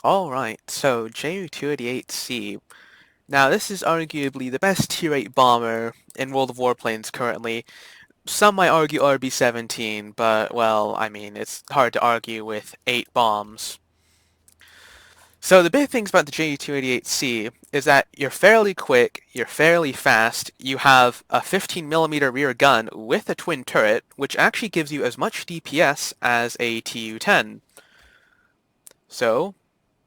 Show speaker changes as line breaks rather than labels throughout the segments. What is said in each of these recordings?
Alright, so Ju-288C. Now this is arguably the best Tier 8 bomber in World of Warplanes currently. Some might argue RB-17, but well, I mean, it's hard to argue with 8 bombs. So the big things about the Ju-288C is that you're fairly quick, you're fairly fast, you have a 15mm rear gun with a twin turret, which actually gives you as much DPS as a Tu-10. So,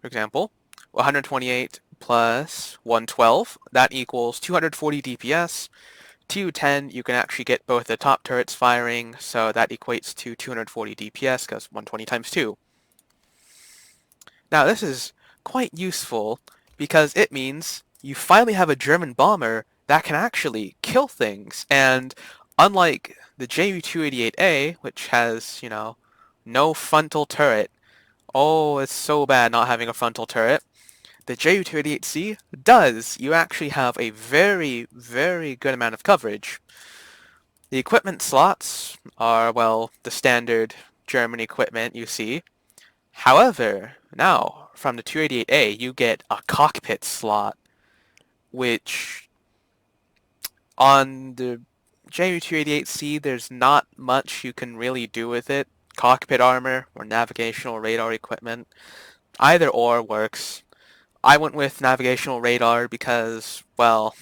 for example, 128 plus 112, that equals 240 DPS. Tu-10, you can actually get both the top turrets firing, so that equates to 240 DPS, because 120 times 2. Now this is quite useful, because it means you finally have a German bomber that can actually kill things, and unlike the Ju-288A, which has, no frontal turret, oh, it's so bad not having a frontal turret. The Ju-288C does. You actually have a very, very good amount of coverage. The equipment slots are, well, the standard German equipment you see. However, now, from the 288A, you get a cockpit slot, which on the Ju-288C, there's not much you can really do with it. Cockpit armor or navigational radar equipment. Either or works. I went with navigational radar because, well,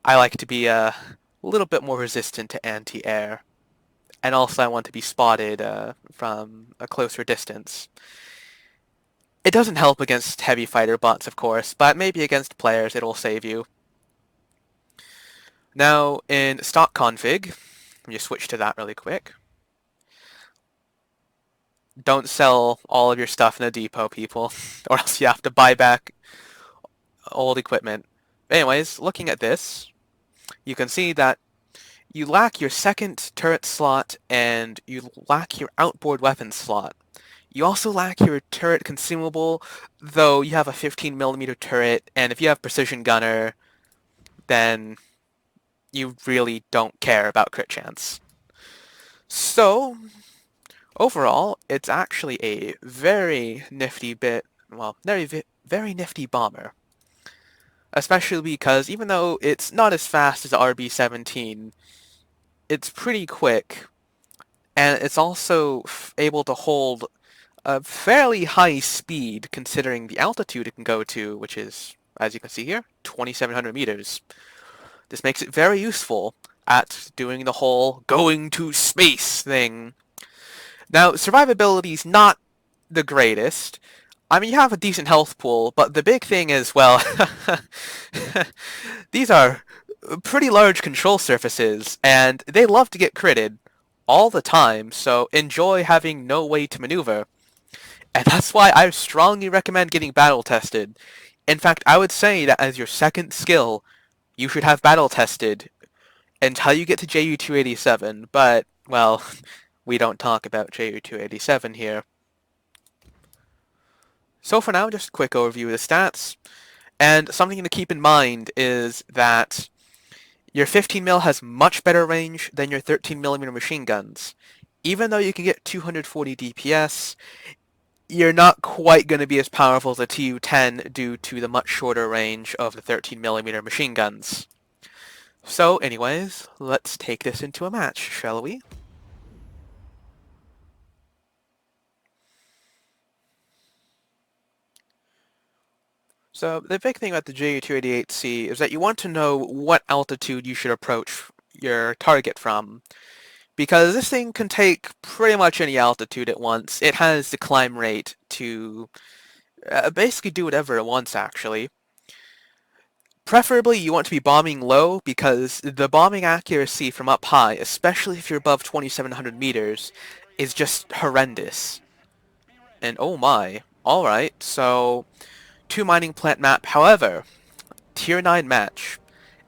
I like to be a little bit more resistant to anti-air. And also I want to be spotted from a closer distance. It doesn't help against heavy fighter bots, of course, but maybe against players it'll save you. Now, in stock config, let me just switch to that really quick. Don't sell all of your stuff in a depot, people, or else you have to buy back old equipment. Anyways, looking at this, you can see that you lack your second turret slot and you lack your outboard weapon slot. You also lack your turret consumable, though you have a 15mm turret, and if you have precision gunner, then you really don't care about crit chance. So, overall, it's actually a very nifty very nifty bomber. Especially because even though it's not as fast as the RB-17, it's pretty quick, and it's also able to hold a fairly high speed considering the altitude it can go to, which is, as you can see here, 2,700 meters. This makes it very useful at doing the whole going to space thing. Now, survivability is not the greatest. I mean, you have a decent health pool, but the big thing is, well, these are pretty large control surfaces, and they love to get critted all the time, so enjoy having no way to maneuver. And that's why I strongly recommend getting battle tested. In fact, I would say that as your second skill, you should have battle tested until you get to Ju-287, but, well, we don't talk about Ju-287 here. So for now, just a quick overview of the stats. And something to keep in mind is that your 15mm has much better range than your 13mm machine guns. Even though you can get 240 DPS, you're not quite going to be as powerful as a Tu-10 due to the much shorter range of the 13mm machine guns. So anyways, let's take this into a match, shall we? So the big thing about the Ju-288C is that you want to know what altitude you should approach your target from, because this thing can take pretty much any altitude at once. It has the climb rate to basically do whatever it wants, actually. Preferably you want to be bombing low, because the bombing accuracy from up high, especially if you're above 2,700 meters, is just horrendous. And oh my, alright, so 2 mining plant map, however, tier 9 match.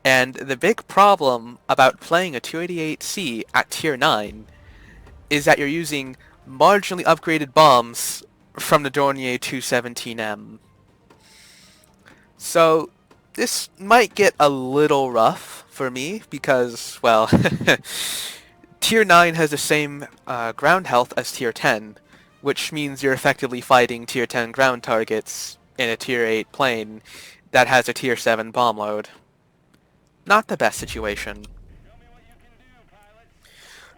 And the big problem about playing a 288C at tier 9 is that you're using marginally upgraded bombs from the Dornier 217M. So this might get a little rough for me because, well, tier 9 has the same ground health as tier 10, which means you're effectively fighting tier 10 ground targets in a tier 8 plane that has a tier 7 bomb load. Not the best situation.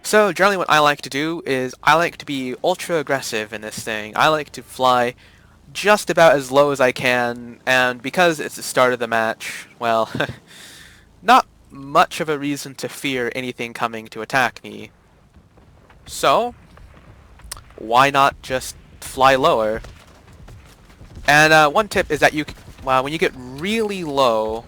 So generally what I like to do is I like to be ultra aggressive in this thing. I like to fly just about as low as I can, and because it's the start of the match, well, not much of a reason to fear anything coming to attack me. So, why not just fly lower? And one tip is that when you get really low,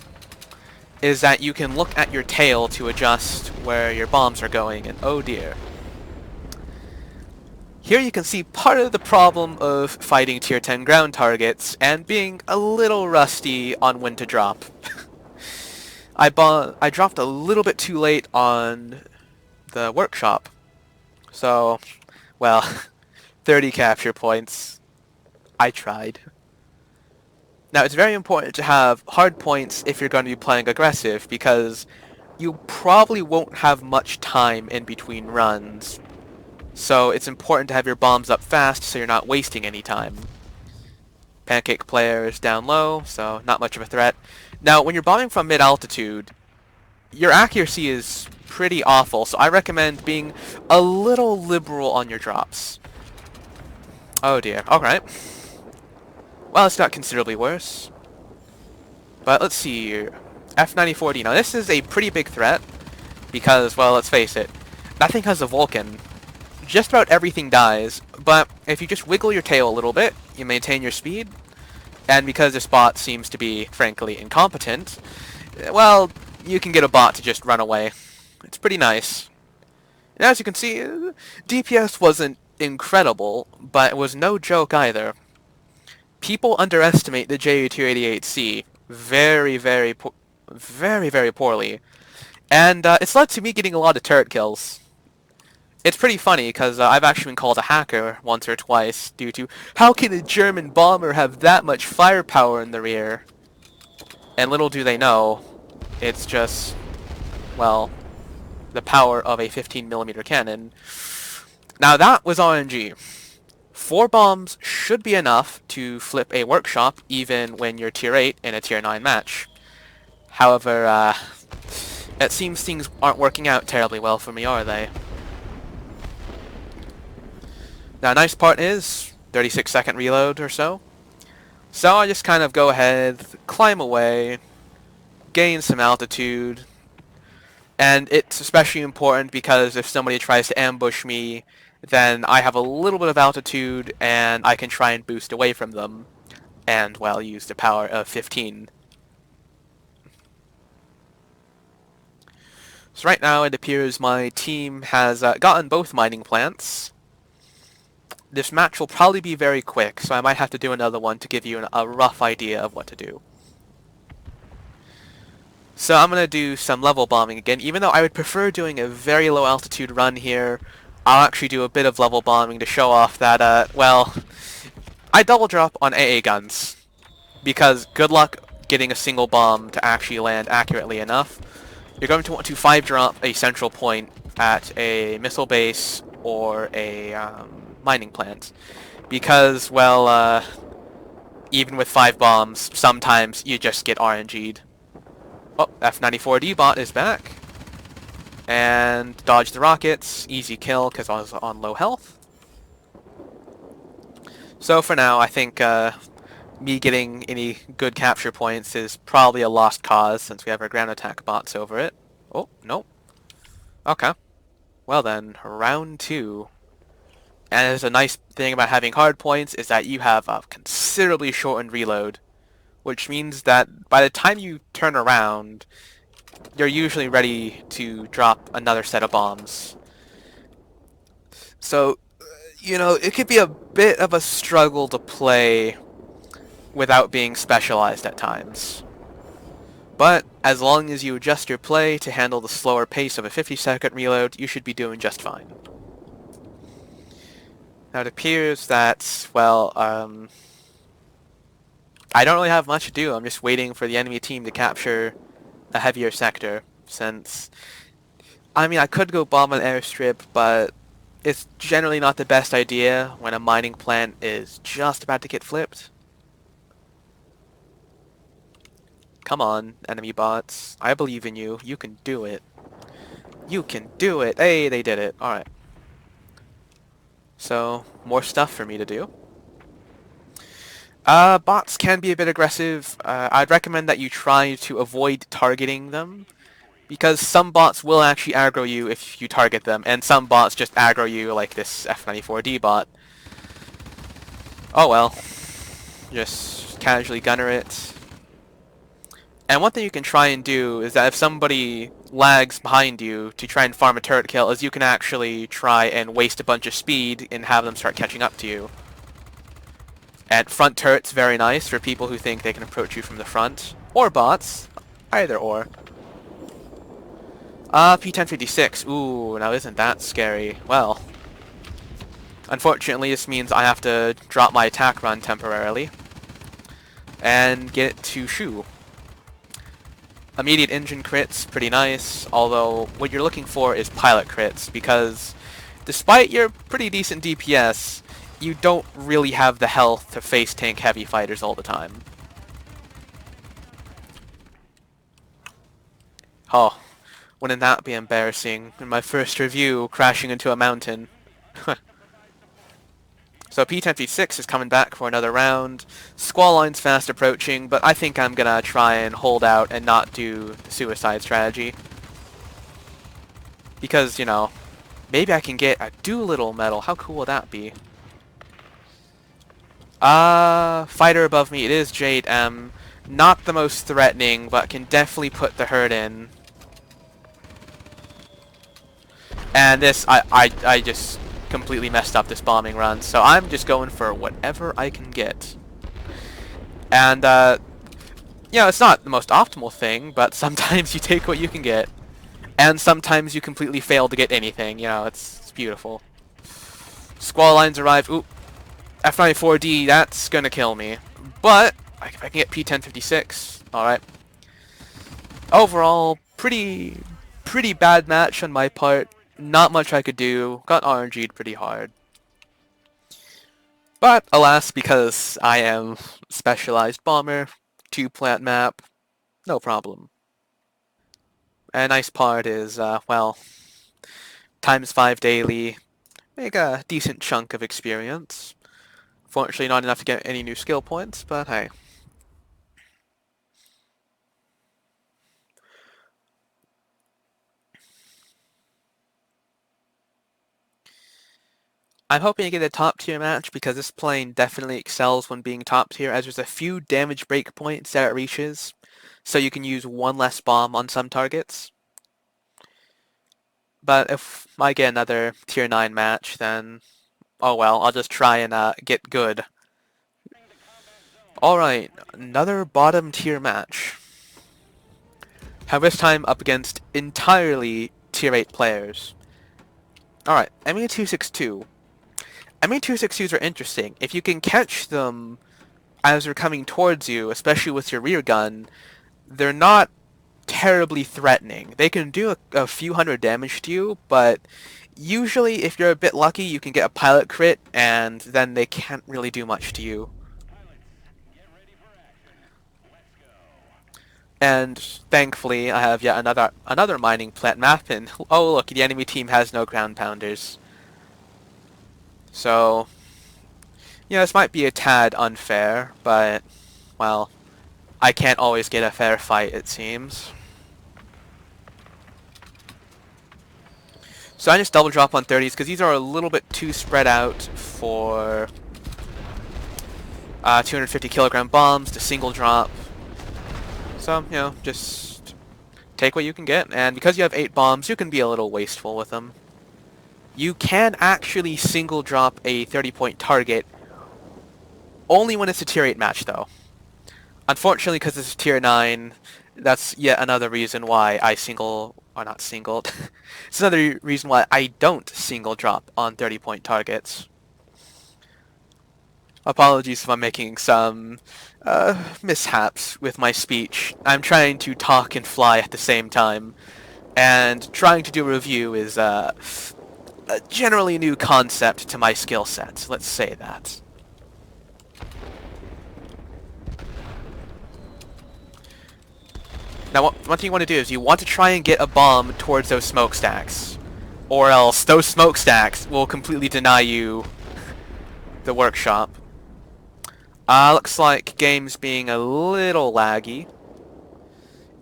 is that you can look at your tail to adjust where your bombs are going, and oh dear. Here you can see part of the problem of fighting tier 10 ground targets and being a little rusty on when to drop. I dropped a little bit too late on the workshop. So, well, 30 capture points. I tried. Now, it's very important to have hard points if you're going to be playing aggressive, because you probably won't have much time in between runs. So it's important to have your bombs up fast so you're not wasting any time. Pancake player is down low, so not much of a threat. Now, when you're bombing from mid-altitude, your accuracy is pretty awful, so I recommend being a little liberal on your drops. Oh dear, alright. Well, it's not considerably worse. But let's see here. F-94D. Now, this is a pretty big threat, because, well, let's face it, that thing has a Vulcan. Just about everything dies, but if you just wiggle your tail a little bit, you maintain your speed, and because this bot seems to be, frankly, incompetent, well, you can get a bot to just run away. It's pretty nice. And as you can see, DPS wasn't incredible, but it was no joke either. People underestimate the Ju-288C very, very poorly, and it's led to me getting a lot of turret kills. It's pretty funny, because I've actually been called a hacker once or twice due to, how can a German bomber have that much firepower in the rear? And little do they know, it's just, well, the power of a 15mm cannon. Now that was RNG. 4 bombs should be enough to flip a workshop even when you're tier 8 in a tier 9 match. However, it seems things aren't working out terribly well for me, are they? Now, nice part is 36-second reload or so. So I just kind of go ahead, climb away, gain some altitude, and it's especially important because if somebody tries to ambush me, then I have a little bit of altitude and I can try and boost away from them, and, well, use the power of 15. So right now it appears my team has gotten both mining plants. This match will probably be very quick, so I might have to do another one to give you a rough idea of what to do. So I'm going to do some level bombing again. Even though I would prefer doing a very low altitude run here, I'll actually do a bit of level bombing to show off that, well, I double drop on AA guns. Because good luck getting a single bomb to actually land accurately enough. You're going to want to 5-drop a central point at a missile base or a mining plant, because, well, even with 5 bombs, sometimes you just get RNG'd. Oh, F-94D bot is back. And dodge the rockets. Easy kill, because I was on low health. So for now, I think me getting any good capture points is probably a lost cause, since we have our ground attack bots over it. Oh, no. Okay. Well then, round 2. And there's a nice thing about having hard points is that you have a considerably shortened reload, which means that by the time you turn around, you're usually ready to drop another set of bombs. So, you know, it could be a bit of a struggle to play without being specialized at times. But as long as you adjust your play to handle the slower pace of a 50-second reload, you should be doing just fine. Now it appears that, well, I don't really have much to do. I'm just waiting for the enemy team to capture a heavier sector, since, I mean, I could go bomb an airstrip, but It's generally not the best idea when a mining plant is just about to get flipped. Come on, enemy bots. I believe in you. You can do it. You can do it. Hey, they did it. Alright. So, more stuff for me to do. Bots can be a bit aggressive. I'd recommend that you try to avoid targeting them, because some bots will actually aggro you if you target them, and some bots just aggro you, like this F94D bot. Oh well. Just casually gunner it. And one thing you can try and do is that if somebody lags behind you to try and farm a turret kill, is you can actually try and waste a bunch of speed and have them start catching up to you. And front turret's very nice for people who think they can approach you from the front. Or bots. Either or. P1056. Ooh, now isn't that scary? Well, unfortunately this means I have to drop my attack run temporarily and get it to Shu. Immediate engine crits, pretty nice, although what you're looking for is pilot crits, because despite your pretty decent DPS, you don't really have the health to face tank heavy fighters all the time. Oh, wouldn't that be embarrassing in my first review, crashing into a mountain. So P1056 is coming back for another round. Squall line's fast approaching, but I think I'm gonna try and hold out and not do the suicide strategy. Because, you know, maybe I can get a Doolittle medal. How cool would that be? Fighter above me. It is Jade M. Not the most threatening, but can definitely put the hurt in. And this, I just completely messed up this bombing run, so I'm just going for whatever I can get. And, you know, it's not the most optimal thing, but sometimes you take what you can get. And sometimes you completely fail to get anything, you know, it's beautiful. Squall lines arrive. Oop. F94D, that's gonna kill me. But, I can get P1056. Alright. Overall, pretty bad match on my part. Not much I could do. Got RNG'd pretty hard. But, alas, because I am specialized bomber, 2-plant map, no problem. And a nice part is, well, ×5 daily, make a decent chunk of experience. Fortunately, not enough to get any new skill points, but hey. I'm hoping to get a top tier match because this plane definitely excels when being top tier, as there's a few damage breakpoints that it reaches, so you can use one less bomb on some targets. But if I get another tier 9 match, then oh well, I'll just try and get good. Alright, another bottom tier match. However, this time up against entirely tier 8 players. Alright, ME262. ME262s are interesting. If you can catch them as they're coming towards you, especially with your rear gun, they're not terribly threatening. They can do a few hundred damage to you, but usually if you're a bit lucky, you can get a pilot crit, and then they can't really do much to you. And thankfully, I have yet another mining plant map, and oh look, the enemy team has no ground pounders. So, yeah, this might be a tad unfair, but, well, I can't always get a fair fight, it seems. So I just double drop on 30s, because these are a little bit too spread out for 250 kilogram bombs to single drop. So, you know, just take what you can get, and because you have 8 bombs, you can be a little wasteful with them. You can actually single drop a 30-point target only when it's a tier 8 match, though. Unfortunately, because it's tier 9, that's yet another reason why I not singled. It's another reason why I don't single drop on 30-point targets. Apologies if I'm making some mishaps with my speech. I'm trying to talk and fly at the same time, and trying to do a review is a generally new concept to my skill set. Let's say that. Now, one thing you want to do is you want to try and get a bomb towards those smokestacks, or else those smokestacks will completely deny you the workshop. Looks like game's being a little laggy,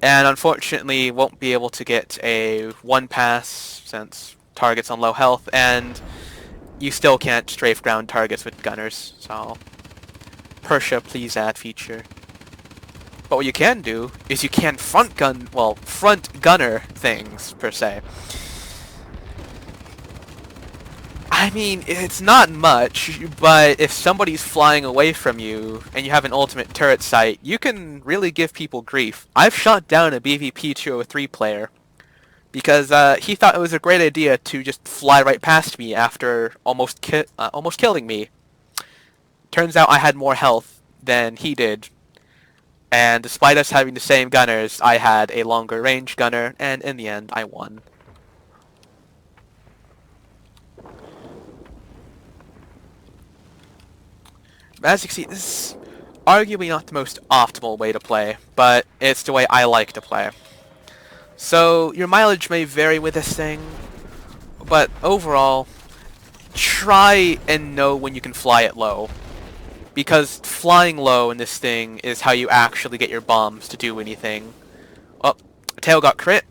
and unfortunately won't be able to get a one pass since target's on low health, and you still can't strafe ground targets with gunners. So, Persia, please add feature. But what you can do is you can front gunner things, per se. I mean, it's not much, but if somebody's flying away from you and you have an ultimate turret sight, you can really give people grief. I've shot down a BVP 203 player because he thought it was a great idea to just fly right past me after almost killing me. Turns out I had more health than he did. And despite us having the same gunners, I had a longer range gunner, and in the end, I won. As you can see, this is arguably not the most optimal way to play, but it's the way I like to play. So, your mileage may vary with this thing, but overall, try and know when you can fly it low. Because flying low in this thing is how you actually get your bombs to do anything. Oh, tail got crit.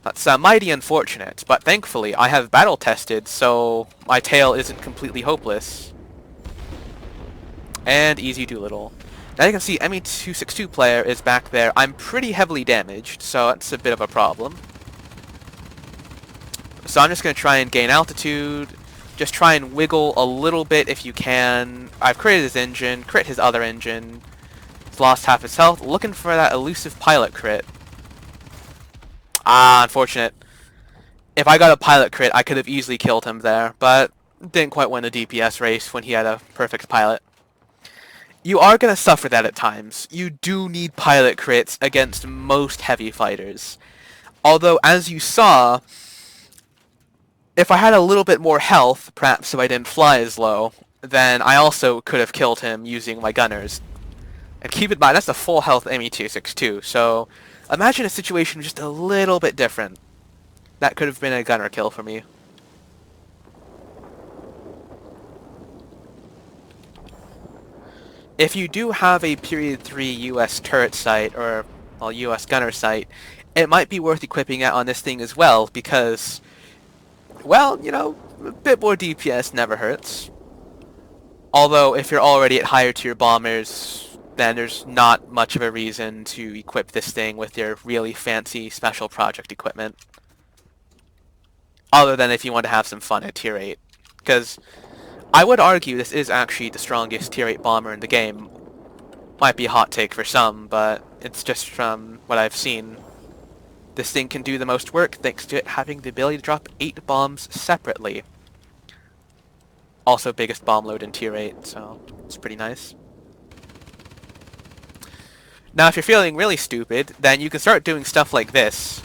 That's mighty unfortunate, but thankfully I have battle tested, so my tail isn't completely hopeless. And easy Doolittle. Now you can see ME262 player is back there. I'm pretty heavily damaged, so that's a bit of a problem. So I'm just going to try and gain altitude. Just try and wiggle a little bit if you can. I've critted his engine, crit his other engine. He's lost half his health. Looking for that elusive pilot crit. Ah, unfortunate. If I got a pilot crit, I could have easily killed him there, but didn't quite win the DPS race when he had a perfect pilot. You are going to suffer that at times. You do need pilot crits against most heavy fighters. Although, as you saw, if I had a little bit more health, perhaps if I didn't fly as low, then I also could have killed him using my gunners. And keep in mind, that's a full health ME262, so imagine a situation just a little bit different. That could have been a gunner kill for me. If you do have a period 3 US turret sight, or well, US gunner sight, it might be worth equipping it on this thing as well, because, well, you know, a bit more DPS never hurts. Although, if you're already at higher tier bombers, then there's not much of a reason to equip this thing with your really fancy special project equipment. Other than if you want to have some fun at tier 8. Because I would argue this is actually the strongest tier 8 bomber in the game. Might be a hot take for some, but it's just from what I've seen. This thing can do the most work thanks to it having the ability to drop 8 bombs separately. Also biggest bomb load in tier 8, so it's pretty nice. Now if you're feeling really stupid, then you can start doing stuff like this.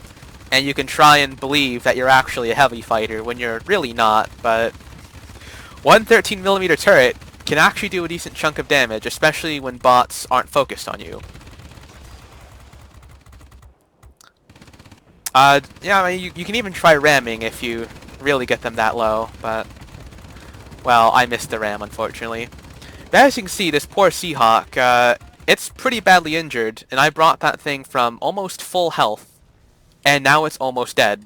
And you can try and believe that you're actually a heavy fighter when you're really not, but one 13mm turret can actually do a decent chunk of damage, especially when bots aren't focused on you. Yeah, I mean, you can even try ramming if you really get them that low, but, well, I missed the ram, unfortunately. But as you can see, this poor Seahawk, it's pretty badly injured, and I brought that thing from almost full health, and now it's almost dead.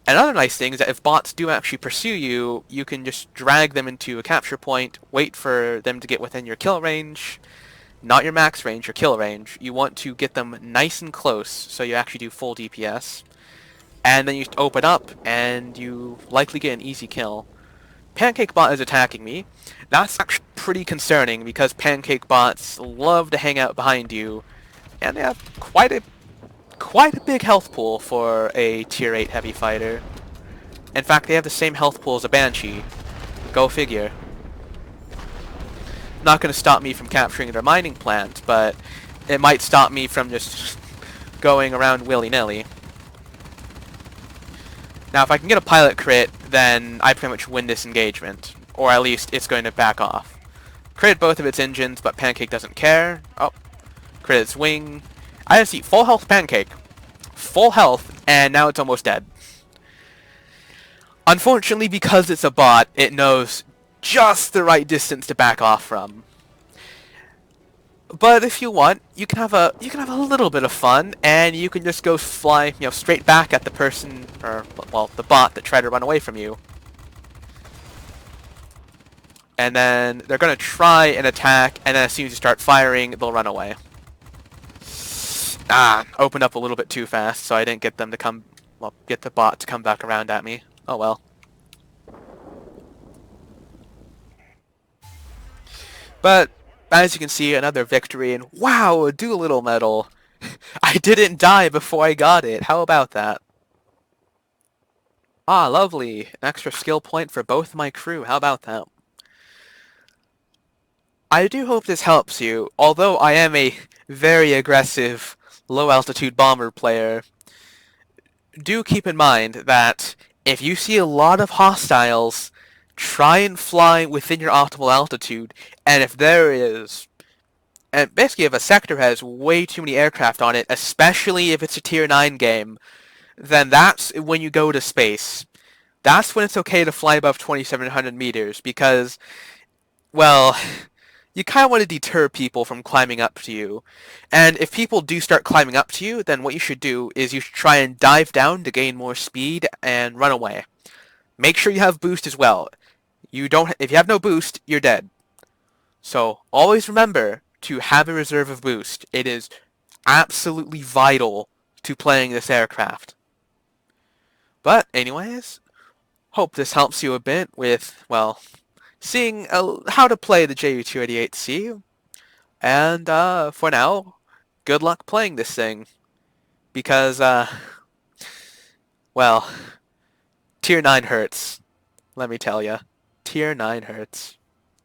Another nice thing is that if bots do actually pursue you, you can just drag them into a capture point, wait for them to get within your kill range, not your max range, your kill range. You want to get them nice and close, so you actually do full DPS. And then you open up, and you likely get an easy kill. Pancake Bot is attacking me. That's actually pretty concerning, because Pancake Bots love to hang out behind you, and they have quite a big health pool for a tier 8 heavy fighter. In fact, they have the same health pool as a Banshee. Go figure. Not going to stop me from capturing their mining plant, but it might stop me from just going around willy-nilly. Now, if I can get a pilot crit, then I pretty much win this engagement. Or at least it's going to back off. Crit both of its engines, but Pancake doesn't care. Oh, crit its wing. I see full health Pancake. Full health, and now it's almost dead. Unfortunately, because it's a bot, it knows just the right distance to back off from. But if you want, you can have a little bit of fun, and you can just go fly, straight back at the person, or well, the bot that tried to run away from you. And then they're gonna try and attack, and then as soon as you start firing, they'll run away. Opened up a little bit too fast, so I didn't get them to come, well, get the bot to come back around at me. Oh well. But as you can see, another victory, and wow, a Doolittle medal. I didn't die before I got it. How about that? Ah, lovely. An extra skill point for both my crew. How about that? I do hope this helps you. Although I am a very aggressive, low-altitude bomber player, do keep in mind that if you see a lot of hostiles, try and fly within your optimal altitude, and if there is... And basically, if a sector has way too many aircraft on it, especially if it's a Tier 9 game, then that's when you go to space. That's when it's okay to fly above 2,700 meters, because, well, you kind of want to deter people from climbing up to you. And if people do start climbing up to you, then what you should do is you should try and dive down to gain more speed and run away. Make sure you have boost as well. If you have no boost, you're dead. So always remember to have a reserve of boost. It is absolutely vital to playing this aircraft. But anyways, hope this helps you a bit with, well, seeing how to play the Ju-288C. And for now, good luck playing this thing. Because, well, Tier 9 hurts. Let me tell ya. Tier 9 hurts.